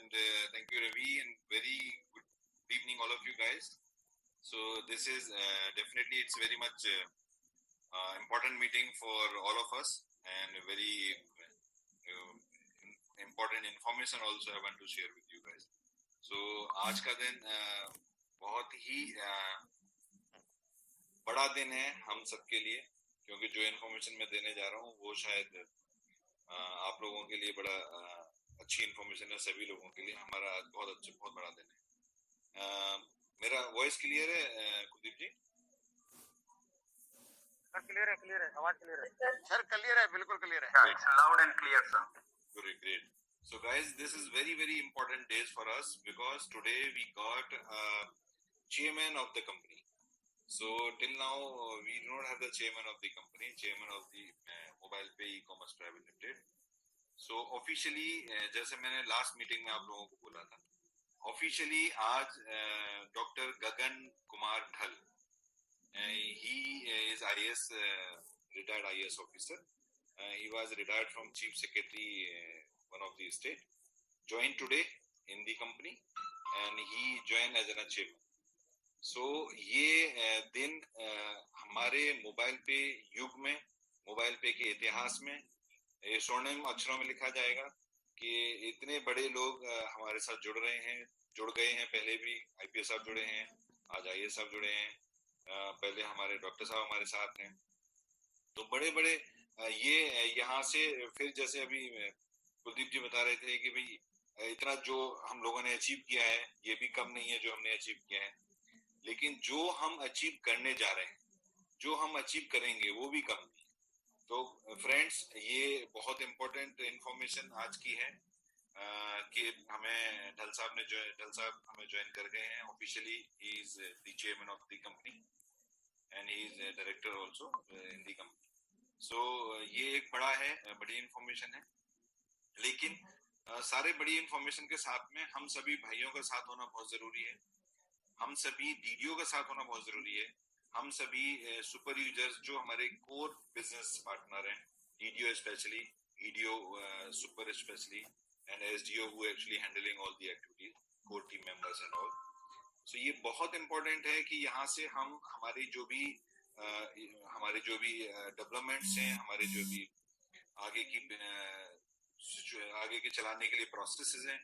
and thank you, Ravi, and very good evening, all of you guys. So this is definitely it's very much important meeting for all of us, and very important information also I want to share with you guys. So आज का दिन बहुत ही बड़ा दिन है हम सबके लिए, क्योंकि जो इन्फॉर्मेशन मैं देने जा रहा हूँ वो शायद आप लोगों के लिए बड़ा अच्छी इन्फॉर्मेशन है, सभी लोगों के लिए हमारा बहुत बड़ा दिन है। मेरा वॉइस क्लियर है कुलदीप जी? सर क्लियर है, आवाज क्लियर है सर, क्लियर है, बिल्कुल क्लियर है, it's loud and clear sir. Great. So guys, this is very important days for us, because today we got chairman of the company. So till now we do not have the chairman of the company, chairman of the Mobile Pay E-commerce Private Limited. So officially जैसे मैंने last meeting में आप लोगों को बोला था, officially आज doctor गगन कुमार ढल, he is IAS retired IAS officer. He was retired from chief secretary one of the state, joined today in the company and he joined as an chairman. So ये दिन हमारे मोबाइल पे युग में, mobile पे के इतिहास में ये स्वर्णिम अक्षरों में लिखा जाएगा कि इतने बड़े लोग हमारे साथ जुड़ गए हैं। पहले भी IPS साहब जुड़े हैं, आज IAS साहब जुड़े हैं, पहले हमारे डॉक्टर साहब हमारे साथ हैं। तो बड़े ये यहाँ से फिर जैसे अभी कुलदीप जी बता रहे थे कि भाई इतना जो हम लोगों ने अचीव किया है ये भी कम नहीं है जो हमने अचीव किया है, लेकिन जो हम अचीव करने जा रहे हैं, जो हम अचीव करेंगे वो भी कम नहीं। तो फ्रेंड्स, ये बहुत इम्पोर्टेंट इंफॉर्मेशन आज की है कि ढल साहब हमें ज्वाइन कर गए हैं officially. He is the chairman of the company and he is director also in the company. So ये एक बड़ी इंफॉर्मेशन है, लेकिन सारे बड़ी इंफॉर्मेशन के साथ में हम सभी भाइयों का साथ होना बहुत जरूरी है, हम सभी डीडीओ का साथ होना बहुत जरूरी है, हम सभी सुपर यूजर्स जो हमारे कोर बिजनेस पार्टनर हैं, DDO specially, EDO super specially, and SDO who actually handling all the activities, core team members and all. So ये बहुत इंपॉर्टेंट है कि यहाँ से हम हमारे जो भी डेवलपमेंट्स हैं, हमारे जो भी आगे के चलाने के लिए प्रोसेसेस हैं,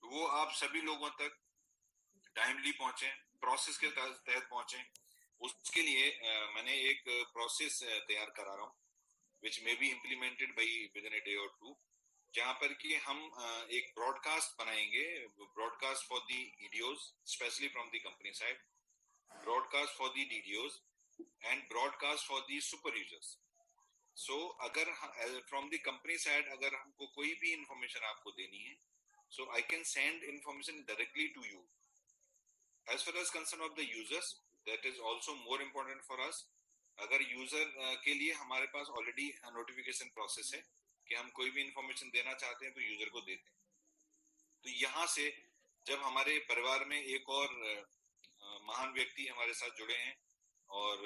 वो आप सभी लोगों तक टाइमली पहुंचे, प्रोसेस के तहत पहुंचे। उसके लिए मैंने एक प्रोसेस तैयार करा रहा हूँ, which may be implemented by within a day or two, जहाँ पर कि हम एक ब्रॉडकास्ट बनाएंगे, broadcast for the EDOs, specially from the company side, broadcast for the DDOs and broadcast for the super users. So अगर from the company side अगर हमको कोई भी इंफॉर्मेशन आपको देनी है, so I can send information directly to you. As far as concern of the users, that is also more important for us. अगर user के लिए हमारे पास ऑलरेडी नोटिफिकेशन प्रोसेस है कि हम कोई भी इंफॉर्मेशन देना चाहते हैं तो यूजर को देते हैं। तो यहाँ से जब हमारे परिवार में एक और महान व्यक्ति हमारे साथ जुड़े हैं और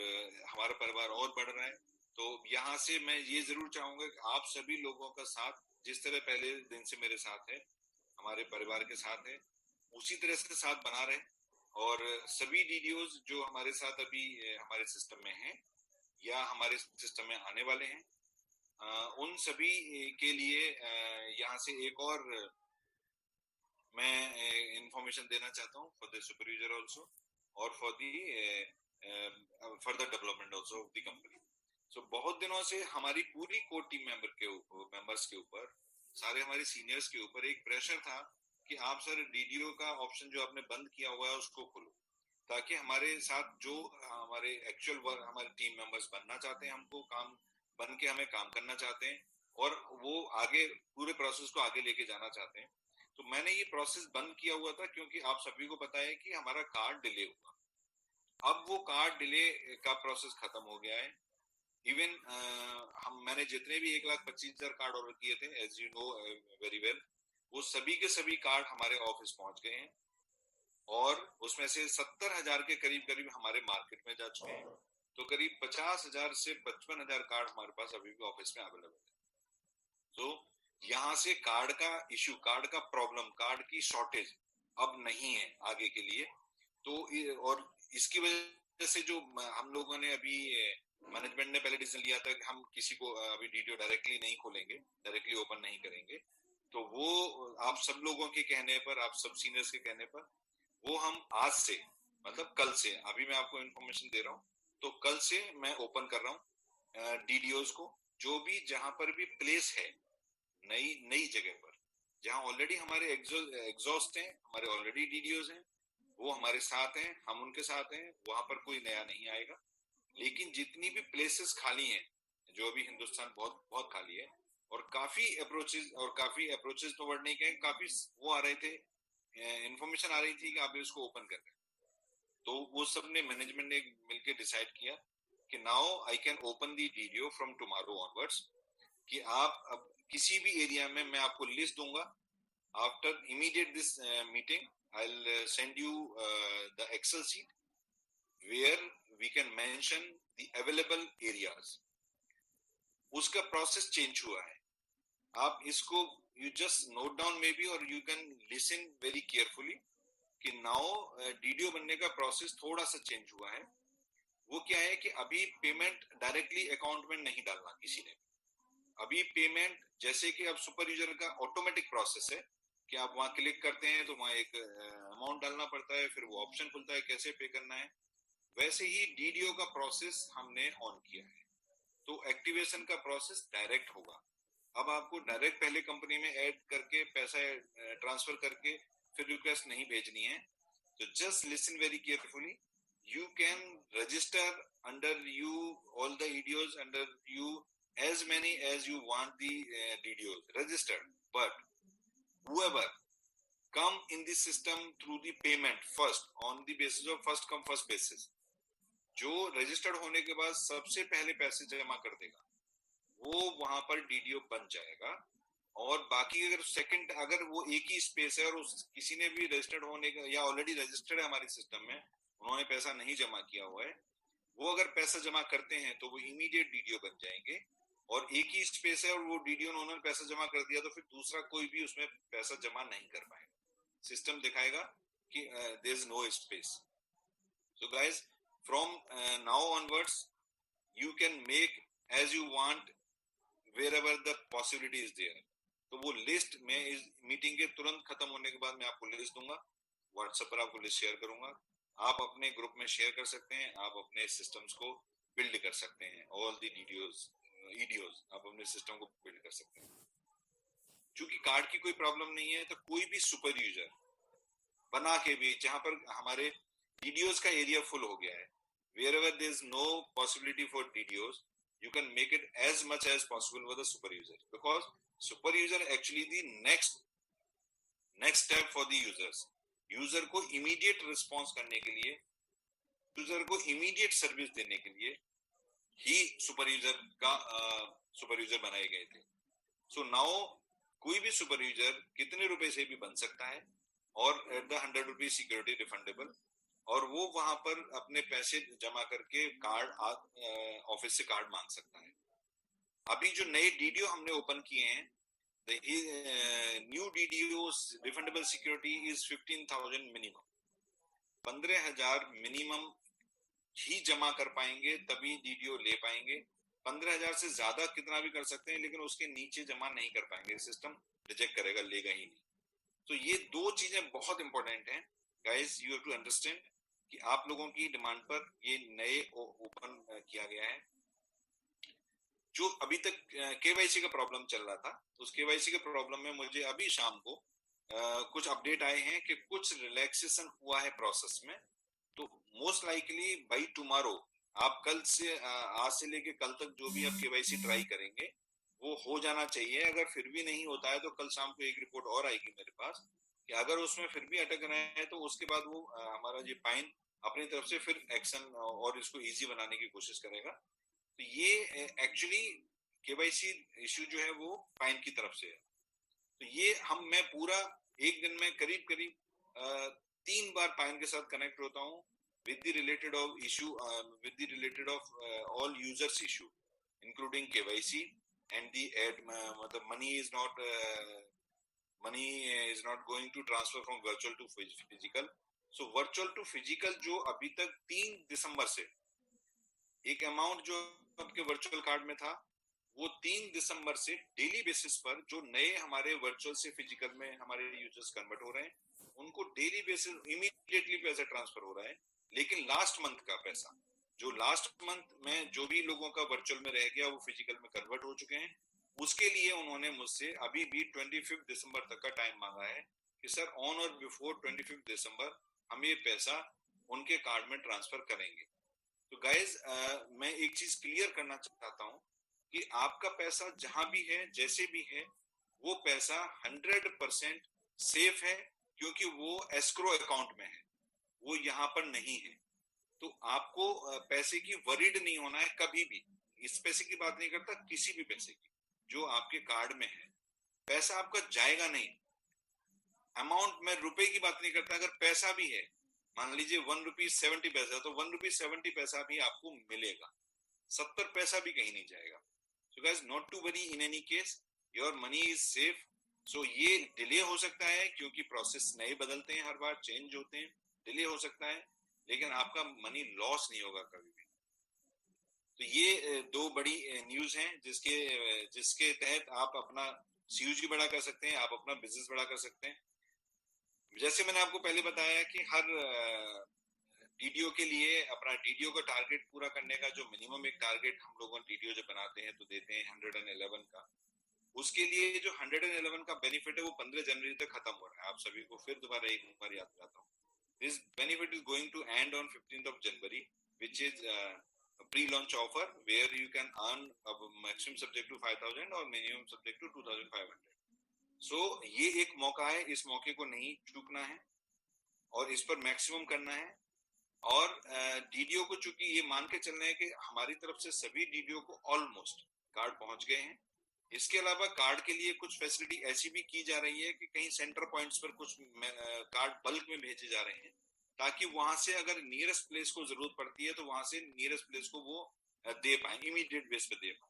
हमारा परिवार और बढ़ रहा है, तो यहाँ से मैं ये जरूर चाहूंगा कि आप सभी लोगों का साथ जिस तरह पहले दिन से मेरे साथ है, हमारे परिवार के साथ है, उसी तरह से साथ बना रहे। और सभी डीडीओज जो हमारे साथ अभी हमारे सिस्टम में हैं या हमारे सिस्टम में आने वाले हैं, उन सभी के लिए यहाँ से एक और मैं इंफॉर्मेशन देना चाहता हूँ for the super user also और for the further development also of the company. So बहुत दिनों से हमारी पूरी कोर टीम मेंबर्स के ऊपर, सारे हमारे सीनियर्स के ऊपर एक प्रेशर था कि आप सर डीडीओ का ऑप्शन जो आपने बंद किया हुआ है उसको खोलो, ताकि हमारे साथ जो हमारे एक्चुअल वर्क हमारे टीम मेंबर्स बनना चाहते हैं, हमको काम बन के हमें काम करना चाहते हैं और वो आगे पूरे प्रोसेस को आगे लेके जाना चाहते हैं। तो मैंने ये प्रोसेस बंद किया हुआ था क्योंकि आप सभी को पता है कि हमारा कार्ड डिले हुआ। अब वो कार्ड डिले का प्रोसेस खत्म हो गया है। इवन मैंने जितने भी 1,25,000 कार्ड ऑर्डर किए थे, as you know very well, वो सभी के सभी कार्ड हमारे ऑफिस पहुंच गए हैं और उसमें से 70,000 के करीब हमारे मार्केट में जा चुके हैं। तो करीब 50,000 से 55,000 कार्ड हमारे पास अभी भी ऑफिस में अवेलेबल है। तो यहाँ से कार्ड का इशू, कार्ड का प्रॉब्लम, कार्ड की शॉर्टेज अब नहीं है आगे के लिए। तो और इसकी वजह से जो हम लोगों ने अभी मैनेजमेंट ने पहले डिसीजन लिया था कि हम किसी को अभी डीडीओ डायरेक्टली नहीं खोलेंगे, डायरेक्टली ओपन नहीं करेंगे, तो वो आप सब लोगों के कहने पर, आप सब सीनियर्स के कहने पर वो हम आज से, मतलब कल से, अभी मैं आपको इन्फॉर्मेशन दे रहा हूँ, तो कल से मैं ओपन कर रहा हूँ डीडीओज को, जो भी जहां पर भी प्लेस है नई नई जगह पर, जहां ऑलरेडी हमारे एग्जॉस्ट हैं, हमारे ऑलरेडी डीडीओज हैं, वो हमारे साथ हैं, हम उनके साथ हैं, वहां पर कोई नया नहीं आएगा। लेकिन जितनी भी प्लेसेस खाली हैं, जो अभी हिंदुस्तान बहुत बहुत खाली है, और काफी अप्रोचेस तो वर्ड नहीं कहें, काफी वो आ रहे थे, इंफॉर्मेशन आ रही थी कि आप इसको ओपन कर रहे हैं, तो वो सब ने मैनेजमेंट ने मिलकर डिसाइड किया कि now I can open the DDO from tomorrow onwards, कि आप अब किसी भी एरिया में मैं आपको लिस्ट दूंगा, after immediate this meeting I will send you the Excel sheet where we can mention the available areas. उसका प्रोसेस चेंज हुआ है, आप इसको you just note down maybe, और you can listen very carefully कि now DDO बनने का process थोड़ा सा चेंज हुआ है। वो क्या है कि अभी पेमेंट डायरेक्टली अकाउंट में नहीं डालना किसी ने, अभी पेमेंट जैसे कि अब सुपर यूजर का ऑटोमेटिक प्रोसेस है कि आप वहां क्लिक करते हैं तो वहां एक अमाउंट डालना पड़ता है, फिर वो ऑप्शन खुलता है कैसे पे करना है, वैसे ही डीडीओ का प्रोसेस हमने ऑन किया है, तो एक्टिवेशन का प्रोसेस डायरेक्ट होगा। अब आपको डायरेक्ट पहले कंपनी में ऐड करके पैसा ट्रांसफर करके फिर रिक्वेस्ट नहीं भेजनी है, तो just listen very carefully, you can register under you all the EDOs under you as many as you want the DDOs registered, but whoever come in the system through the payment first on the basis of first come first basis, जो registered होने के बाद सबसे पहले पैसे जमा कर देगा वो वहां पर डीडीओ बन जाएगा, और बाकी अगर सेकंड, अगर वो एक ही स्पेस है और उस किसी ने भी रजिस्टर्ड होने का या ऑलरेडी रजिस्टर्ड है हमारे सिस्टम में, उन्होंने पैसा नहीं जमा किया हुआ है, वो अगर पैसा जमा करते हैं तो वो इमीडिएट डीडीओ बन जाएंगे, और एक ही स्पेस है और वो डीडीओ उन्होंने पैसा जमा कर दिया तो फिर दूसरा कोई भी उसमें पैसा जमा नहीं कर पाएगा, सिस्टम दिखाएगा कि there is no space. So guys, from now onwards you can make as you want wherever the possibility is there। तो वो लिस्ट में इस मीटिंग के तुरंत खत्म होने के बाद मैं आपको लिस्ट दूंगा, व्हाट्सएप पर आपको लिस्ट शेयर करूंगा, आप अपने ग्रुप में शेयर कर सकते हैं, आप अपने सिस्टम्स को बिल्ड कर सकते हैं, ऑल दी ईडीओज आप अपने सिस्टम को बिल्ड कर सकते हैं। क्योंकि कार्ड की कोई प्रॉब्लम नहीं है, तो कोई भी सुपर यूजर बना के भी, जहां पर हमारे डीडीओज का एरिया फुल हो गया है, wherever there is no possibility for DDOs, you can make it as much as possible with the super user, because super user actually the next step for the users, user को immediate response करने के लिए, user को immediate service देने के लिए ही super user बनाए गए थे। सो नाउ कोई भी सुपर यूजर कितने रुपए से भी बन सकता है, और at the 100 rupees security refundable, और वो वहां पर अपने पैसे जमा करके कार्ड ऑफिस से कार्ड मांग सकता है। अभी जो नए डीडीओ हमने ओपन किए हैं, new DDO refundable security is 15,000 minimum, 15,000 minimum ही जमा कर पाएंगे तभी डीडीओ ले पाएंगे। 15,000 से ज्यादा कितना भी कर सकते हैं, लेकिन उसके नीचे जमा नहीं कर पाएंगे, सिस्टम रिजेक्ट करेगा, लेगा ही नहीं। तो ये दो चीजें बहुत इंपॉर्टेंट हैं guys, you have to understand कि आप लोगों की डिमांड पर ये नए ओपन किया गया है। जो अभी तक केवाईसी का प्रॉब्लम चल रहा था, उस केवाईसी के प्रॉब्लम में मुझे अभी शाम को कुछ अपडेट आए हैं कि कुछ रिलैक्सेशन हुआ है प्रोसेस में, तो मोस्ट लाइकली बाय टुमारो आप कल से आज से लेके कल तक जो भी आप केवाईसी ट्राई करेंगे वो हो जाना चाहिए। अगर फिर भी नहीं होता है तो कल शाम को एक रिपोर्ट और आएगी मेरे पास कि अगर उसमें फिर भी अटक रहे हैं तो उसके बाद वो हमारा ये पाइन अपनी तरफ से फिर एक्शन और इसको इजी बनाने की कोशिश करेगा। तो ये एक्चुअली केवाईसी इश्यू जो है वो पाइन की तरफ से है। तो ये मैं पूरा एक दिन में करीब 3 बार पाइन के साथ कनेक्ट होता हूँ with the related of issue with the related of all users issue including KYC, and the मतलब money is not going to transfer from virtual to physical. So virtual to physical जो अभी तक 3 दिसंबर से एक amount जो आपके virtual card में था वो 3 दिसंबर से डेली बेसिस पर जो नए हमारे वर्चुअल से फिजिकल में हमारे यूजर्स कन्वर्ट हो रहे हैं उनको डेली बेसिस इमीडिएटली पैसा ट्रांसफर हो रहा है। लेकिन लास्ट मंथ का पैसा जो लास्ट मंथ में जो भी लोगों का वर्चुअल में रह गया वो फिजिकल में कन्वर्ट हो चुके हैं, उसके लिए उन्होंने मुझसे अभी भी 25 दिसंबर तक का टाइम मांगा है कि सर ऑन और बिफोर 25 दिसंबर हम ये पैसा उनके कार्ड में ट्रांसफर करेंगे। तो गाइज मैं एक चीज क्लियर करना चाहता हूं कि आपका पैसा जहां भी है जैसे भी है वो पैसा 100% सेफ है क्योंकि वो एस्क्रो अकाउंट में है, वो यहाँ पर नहीं है। तो आपको पैसे की वरीड नहीं होना है कभी भी। इस पैसे की बात नहीं करता, किसी भी पैसे की जो आपके कार्ड में है, पैसा आपका जाएगा नहीं। अमाउंट में रुपए की बात नहीं करता, अगर पैसा भी है मान लीजिए 1 रुपीज 70 पैसा तो 1 रुपीज 70 पैसा भी आपको मिलेगा, 70 पैसा भी कहीं नहीं जाएगा। So guys, not to worry in any case, your money is safe. So ये डिले हो सकता है क्योंकि प्रोसेस नए बदलते हैं, हर बार चेंज होते हैं, डिले हो सकता है, लेकिन आपका मनी लॉस नहीं होगा कभी भी। तो ये दो बड़ी न्यूज हैं जिसके तहत आप अपना सीयूजी बड़ा कर सकते हैं, आप अपना बिजनेस बड़ा कर सकते हैं। जैसे मैंने आपको पहले बताया कि हर डीडीओ के लिए अपना डीडीओ का टारगेट पूरा करने का जो मिनिमम एक टारगेट हम लोगों डीडीओ जब बनाते हैं तो देते हैं 111 का। उसके लिए जो 111 का बेनिफिट है वो 15 जनवरी तक खत्म हो रहा है। आप सभी को फिर दोबारा एक बार याद दिलाता हूँ, this benefit is going to end on 15th January which is pre-launch offer where you can earn a maximum subject to 5,000 और minimum subject to 2,500। So ये एक मौका है, इस मौके को नहीं चूकना है और इस पर मैक्सिमम करना है। और डीडीओ को चूंकि ये मान के चलना है कि हमारी तरफ से सभी डीडीओ को ऑलमोस्ट कार्ड पहुंच गए हैं। इसके अलावा कार्ड के लिए कुछ फैसिलिटी ऐसी भी की जा रही है कि कहीं सेंटर पॉइंट्स पर कुछ कार्ड बल्क में भेजे जा रहे हैं ताकि वहां से अगर नियरेस्ट प्लेस को जरूरत पड़ती है तो वहां से नियरेस्ट प्लेस को वो दे पाए, इमीडिएट बेस पे दे पाए।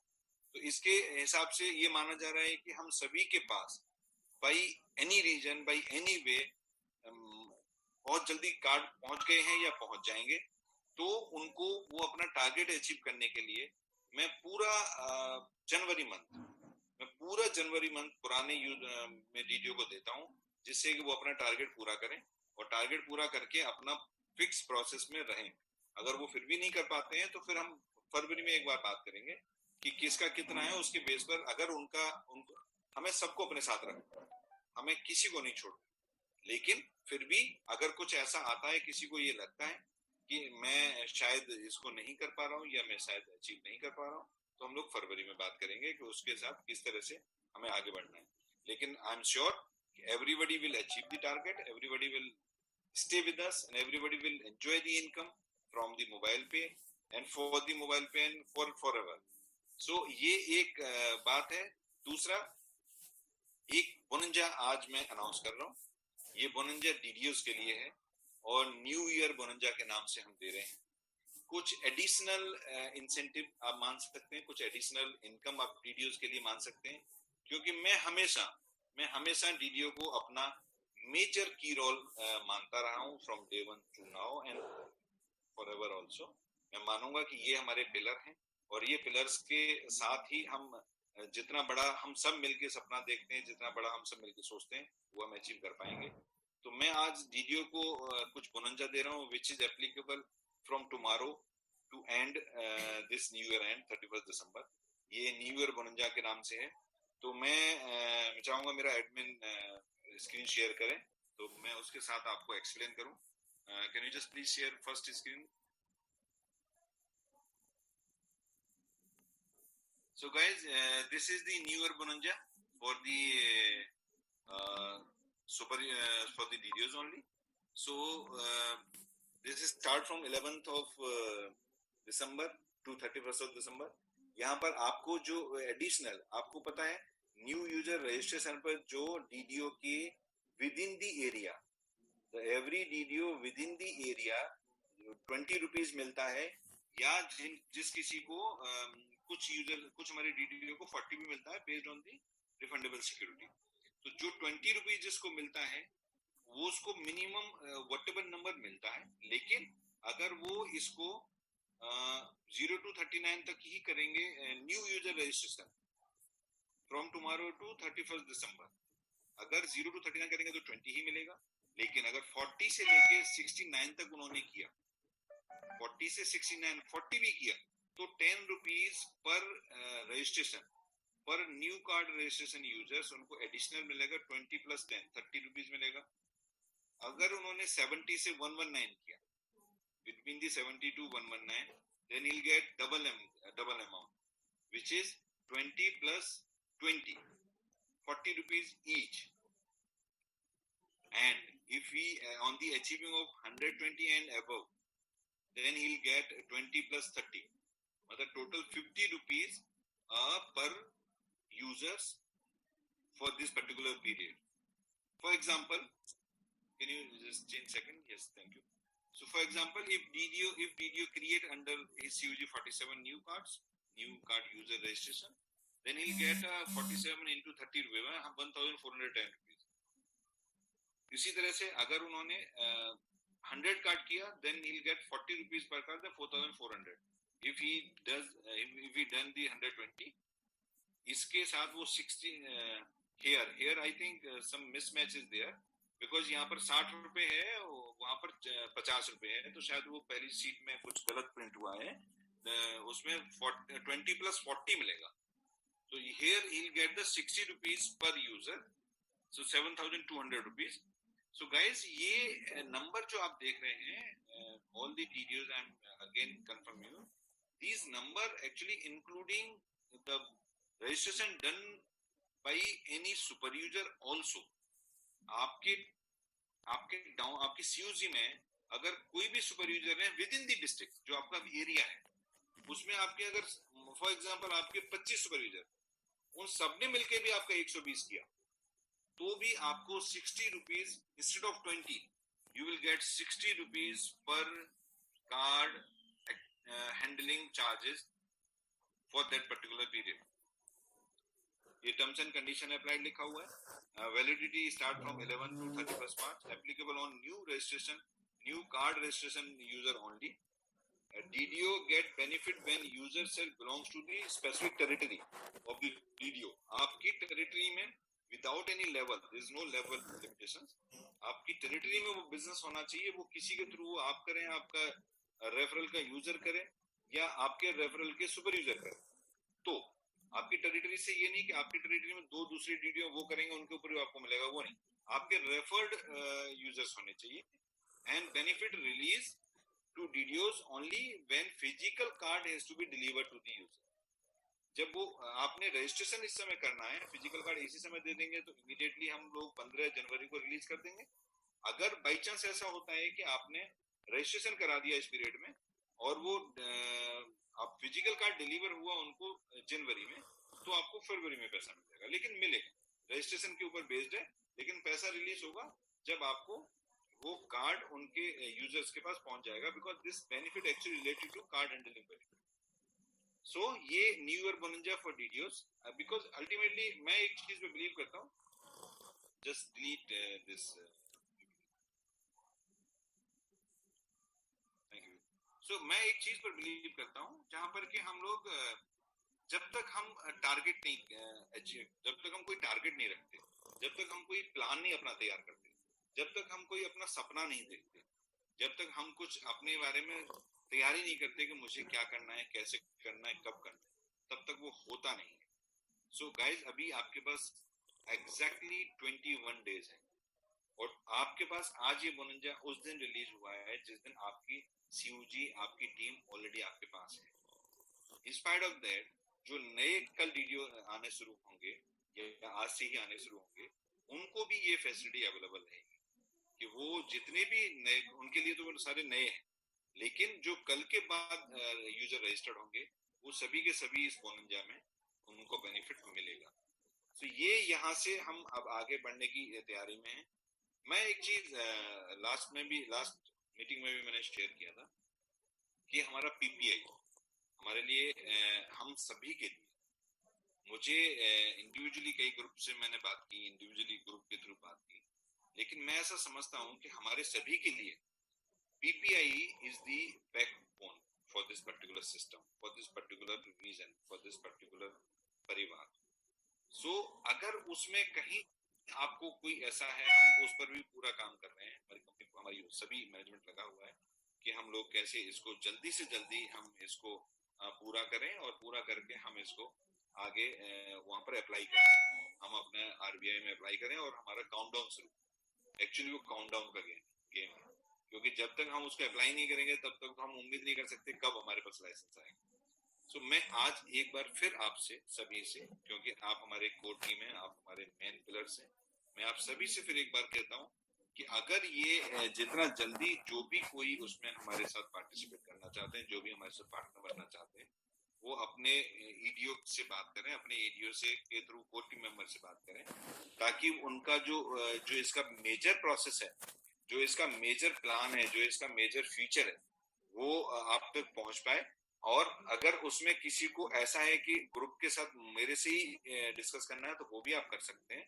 तो इसके हिसाब से ये माना जा रहा है कि हम सभी के पास by any reason by any way बहुत जल्दी कार्ड पहुंच गए हैं या पहुंच जाएंगे। तो उनको वो अपना टारगेट अचीव करने के लिए मैं पूरा जनवरी मंथ पुराने में डीडीओ को देता हूं जिससे कि वो अपना टारगेट पूरा करें और टारगेट पूरा करके अपना फिक्स प्रोसेस में रहें। अगर वो फिर भी नहीं कर पाते हैं तो फिर हम फरवरी में एक बार बात करेंगे कि किसका कितना है। उसके बेस पर अगर उनको हमें सबको अपने साथ रखना, हमें किसी को नहीं छोड़ना, लेकिन फिर भी अगर कुछ ऐसा आता है किसी को ये लगता है कि मैं शायद इसको नहीं कर पा रहा हूँ या मैं शायद अचीव नहीं कर पा रहा हूँ तो हम लोग फरवरी में बात करेंगे कि उसके साथ किस तरह से हमें आगे बढ़ना है। लेकिन I am sure everybody will achieve the target, everybody will stay with us and everybody will enjoy the income from the mobile pay and for the mobile pay and for forever. So ये एक बात है। दूसरा, एक बोनंजा आज मैं announce कर रहा हूँ, ये बोनंजा डीडीओस के लिए है और न्यू ईयर बोनंजा के नाम से हम दे रहे हैं। कुछ एडिशनल इंसेंटिव आप मान सकते हैं, कुछ एडिशनल इनकम आप डीडीओस के लिए मान सकते हैं, क्योंकि मैं हमेशा डीडीओ को अपना मेजर की रोल मानता रहा हूं from day one two now and forever also. मैं मानूंगा कि ये हमारे पिलर हैं और ये पिलर्स के साथ ही हम जितना बड़ा हम सब मिलके सपना देखते हैं, जितना बड़ा हम सब मिलके सोचते हैं वो हम अचीव कर पाएंगे। तो मैं आज डीडीओ को कुछ बोनंजा दे रहा हूँ which is applicable from tomorrow to and this new year and 31 December. ये न्यू ईयर बोनंजा के नाम से है। तो मैं चाहूंगा मेरा एडमिन स्क्रीन शेयर करें तो मैं उसके साथ आपको एक्सप्लेन करूं। Can you just please share first screen. So guys, this is the new year bonanza for the for the DDOs only. So this is start from 11th of December to 31st of December. यहाँ पर आपको जो additional आपको पता है new user registration पर जो DDO के with in the area, every DDO with in the area 20 rupees मिलता है, या जिस किसी को कुछ हमारे डीडीओ को 40 भी मिलता है based on the refundable security. तो जो 20 रुपीज जिसको मिलता है वो उसको मिनिमम व्हाटएवर नंबर मिलता है, लेकिन अगर वो इसको 0 to 39 तक ही करेंगे new user registration from tomorrow to 31 December, अगर 0 to 39 करेंगे तो 20 ही मिलेगा। लेकिन अगर 40 से लेके 69 तक उन्होंने किया, 40 से 69 40 भी किया, तो 10 रुपीज पर रजिस्ट्रेशन पर न्यू कार्ड रजिस्ट्रेशन यूजर्स उनको एडिशनल मिलेगा 20 + 10 30 रुपीज मिलेगा। अगर उन्होंने 70 से 119 किया, between the 70 to 119, then he'll get double amount, which is 20 plus 20, 40 rupees each. And if he on the achieving of 120 and above, then he'll get 20 plus 30, मतलब total 50 rupees per users for this particular period. For example, can you just change second? Yes, thank you. So for example, if DDO create under his CUG 47 new card user registration, then he'll get 47 into 30 रुपए में 1410 rupees. इसी तरह से अगर उन्होंने 100 card किया, then he'll get 40 rupees per card, the 4400. If he done the 120, इसके साथ वो 60 here I think some mismatch is there, because यहाँ पर 60 रुपए है, वहां पर 50 रुपए है, तो शायद वो पहली सीट में कुछ गलत प्रिंट हुआ है, उसमें 20 + 40 मिलेगा। तो here he'll get the 60 rupees per user, so 7200 rupees. So guys, ये नंबर जो आप देख रहे हैं, all the DDOs I'm again confirm you, these number actually including the registration done by any super user also. आपके CUG में अगर कोई भी सुपर यूजर है विद इन द डिस्ट्रिक्ट, जो आपका एरिया है, उसमें आपके अगर फॉर एग्जांपल आपके 25 सुपर यूजर, उन सब ने मिलकर भी आपका 120 किया, तो भी आपको 60 rupees instead of 20 you will get 60 rupees per card handling charges for that particular period. ये टर्म्स एंड कंडीशन अप्लाइड लिखा हुआ है। Validity start from 11 to 31 March, applicable on new registration, new card registration user only. DDO get benefit when user cell belongs to the specific territory of the DDO. आपकी territory में without any level, there is no level limitations, आपकी territory में वो business होना चाहिए, वो किसी के थ्रू आप करें, आपका रेफरल का यूजर करे या आपके रेफरल के सुपर यूजर करे। तो आपकी टेरिटरी से ये नहीं कि आपकी टेरिटरी में दो दूसरे डीडीओ वो करेंगे उनके ऊपर भी आपको मिलेगा, वो नहीं, आपके रेफर्ड यूजर्स होने चाहिए। And benefit release to DDOs only when physical card has to be delivered to the user. जब वो आपने रजिस्ट्रेशन इस समय करना है, फिजिकल कार्ड इसी समय दे देंगे तो इमीडिएटली हम लोग 15 जनवरी को रिलीज कर देंगे। अगर बाई चांस ऐसा होता है कि आपने रजिस्ट्रेशन करा दिया इस पीरियड में और वो आप फिजिकल कार्ड डिलीवर हुआ उनको जनवरी में, तो आपको फरवरी में पैसा मिलेगा, लेकिन मिलेगा, रजिस्ट्रेशन के ऊपर बेस्ड है, लेकिन पैसा रिलीज होगा जब आपको वो कार्ड उनके यूजर्स के पास पहुंच जाएगा, because this benefit actually related to card handling benefit. So ये new year bonanza for DDOs, because ultimately मैं एक चीज पे बिलीव करता हूँ, just delete this, thank you. So मैं एक चीज पर बिलीव करता हूँ जहां पर कि हम लोग जब तक हम टारगेट नहीं अचीव, जब तक हम कोई टारगेट नहीं रखते, जब तक हम कोई प्लान नहीं अपना तैयार करते, जब तक हम कोई अपना सपना नहीं देखते, जब तक हम कुछ अपने बारे में तैयारी नहीं करते कि मुझे क्या करना है, कैसे करना है, कब करना है, तब तक वो होता नहीं है। सो गाइज, अभी आपके पास एग्जैक्टली 21 डेज है और आपके पास आज ये बोनंजा उस दिन रिलीज हुआ है जिस दिन आपकी सीयूजी, आपकी टीम ऑलरेडी आपके पास है। इंस्पायर्ड ऑफ दैट, जो नए कल डीडीओ आने शुरू होंगे या आज से ही आने शुरू होंगे, उनको भी ये फैसिलिटी अवेलेबल रहेगी कि वो जितने भी नए, उनके लिए तो वो सारे नए हैं, लेकिन जो कल के बाद यूजर रजिस्टर्ड होंगे वो सभी के सभी इस बोनंजा में उनको बेनिफिट मिलेगा। तो ये यहाँ से हम अब आगे बढ़ने की तैयारी में हैं। मैं एक चीज लास्ट मीटिंग में भी मैंने शेयर किया था कि हमारा पीपीआई हमारे लिए हम सभी के लिए, मुझे इंडिविजुअली कई ग्रुप से मैंने बात की, इंडिविजुअली ग्रुप के थ्रू बात की, लेकिन मैं ऐसा समझता हूं कि हमारे सभी के लिए PPI is the backbone for this particular system, for this particular region, for this particular परिवार. So अगर उसमें कहीं आपको कोई ऐसा है, हम उस पर भी पूरा काम कर रहे हैं, हमारी कंपनी को, हमारी सभी मैनेजमेंट लगा हुआ है कि हम लोग कैसे इसको जल्दी से जल्दी हम इसको पूरा करें और पूरा करके हम इसको आगे वहां पर अप्लाई करें, हम अपने RBI में अप्लाई करें और हमारा काउंटडाउन शुरू. एक्चुअली वो काउंटडाउन का गेम है, क्योंकि जब तक हम उसको अप्लाई नहीं करेंगे तब तक हम उम्मीद नहीं कर सकते कब हमारे पास लाइसेंस आएगा. सो मैं आज एक बार फिर आपसे सभी से, क्योंकि आप हमारे कोर टीम है, आप हमारे मेन पिलर्स हैं, मैं आप सभी से फिर एक बार कहता हूं कि अगर ये जितना जल्दी जो भी कोई उसमें हमारे साथ पार्टिसिपेट करना चाहते हैं, जो भी हमारे साथ पार्टनर बनना चाहते हैं, वो अपने EDO से बात करें, अपने EDO से के थ्रू कोर टीम मेंबर से बात करें, ताकि उनका जो इसका मेजर प्रोसेस है, जो इसका मेजर प्लान है, जो इसका मेजर फीचर है, वो आप तक पहुंच पाए. और अगर उसमें किसी को ऐसा है कि ग्रुप के साथ मेरे से ही डिस्कस करना है तो वो भी आप कर सकते हैं,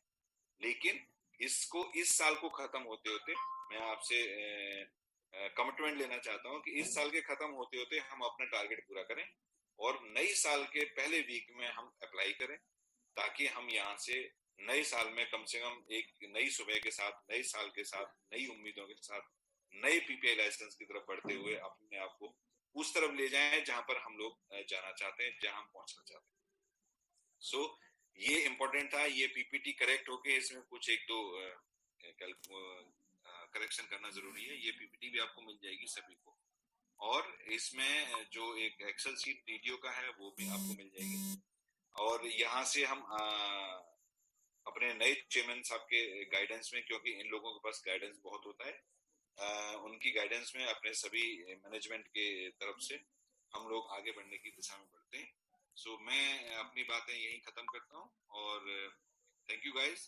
लेकिन इसको इस साल को खत्म होते होते मैं आपसे कमिटमेंट लेना चाहता हूं कि इस साल के खत्म होते होते हम अपना टारगेट पूरा करें और नई साल के पहले वीक में हम अप्लाई करें, ताकि हम यहाँ से नए साल में कम से कम एक नई सुबह के साथ, नए साल के साथ, नई उम्मीदों के साथ, नए PPI लाइसेंस की तरफ बढ़ते हुए अपने आप को उस तरफ ले जाएं जहां पर हम लोग जाना चाहते हैं, जहां हम पहुंचना चाहते हैं. सो ये इम्पोर्टेंट था. ये PPT करेक्ट होके इसमें कुछ एक दो करेक्शन करना जरूरी है. ये PPT भी आपको मिल जाएगी सभी को, और इसमें जो एक एक्सेल शीट DDO का है वो भी आपको मिल जाएगी. और यहाँ से हम अपने नए चेयरमैन साहब के गाइडेंस में, क्योंकि इन लोगों के पास गाइडेंस बहुत होता है, उनकी गाइडेंस में अपने सभी मैनेजमेंट के तरफ से हम लोग आगे बढ़ने की दिशा में बढ़ते हैं. सो मैं अपनी बातें यहीं खत्म करता हूँ और थैंक यू गाइस.